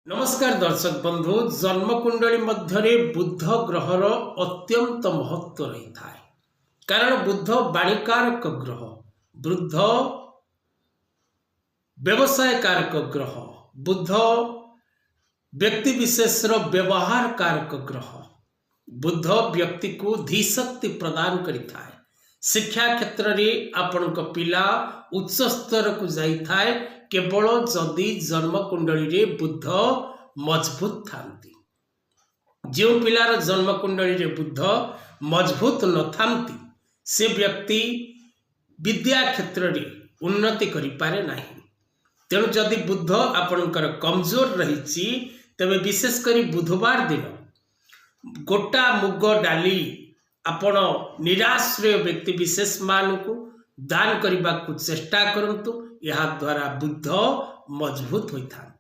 नमस्कार दर्शक बंधु जन्मकुंडली मध्य बुध ग्रहर अत्यंत महत्व रही था। कारण बुध वाणिकारक ग्रह, बुध व्यवसाय कारक ग्रह, बुध व्यक्ति विशेष व्यवहार कारक ग्रह, बुध व्यक्ति को धीशक्ति प्रदान करिथाए। शिक्षा क्षेत्र में आपण पिला उच्च स्तर को जाइथाए केवल जदि जन्मकुंडली रे बुध मजबूत थांती। जो पिलार जन्मकुंडली रे बुध मजबूत न थांती से व्यक्ति विद्या क्षेत्र में उन्नति करि पारे नाही। तेणु जदि बुध आपणकर कमजोर रही तेबे विशेष करी बुधवार दिन गोटा मुग डाली आपण निराश्रय व्यक्ति विशेष मान को दान करने को चेष्टा करंतु। यह द्वारा बुध मजबूत होता।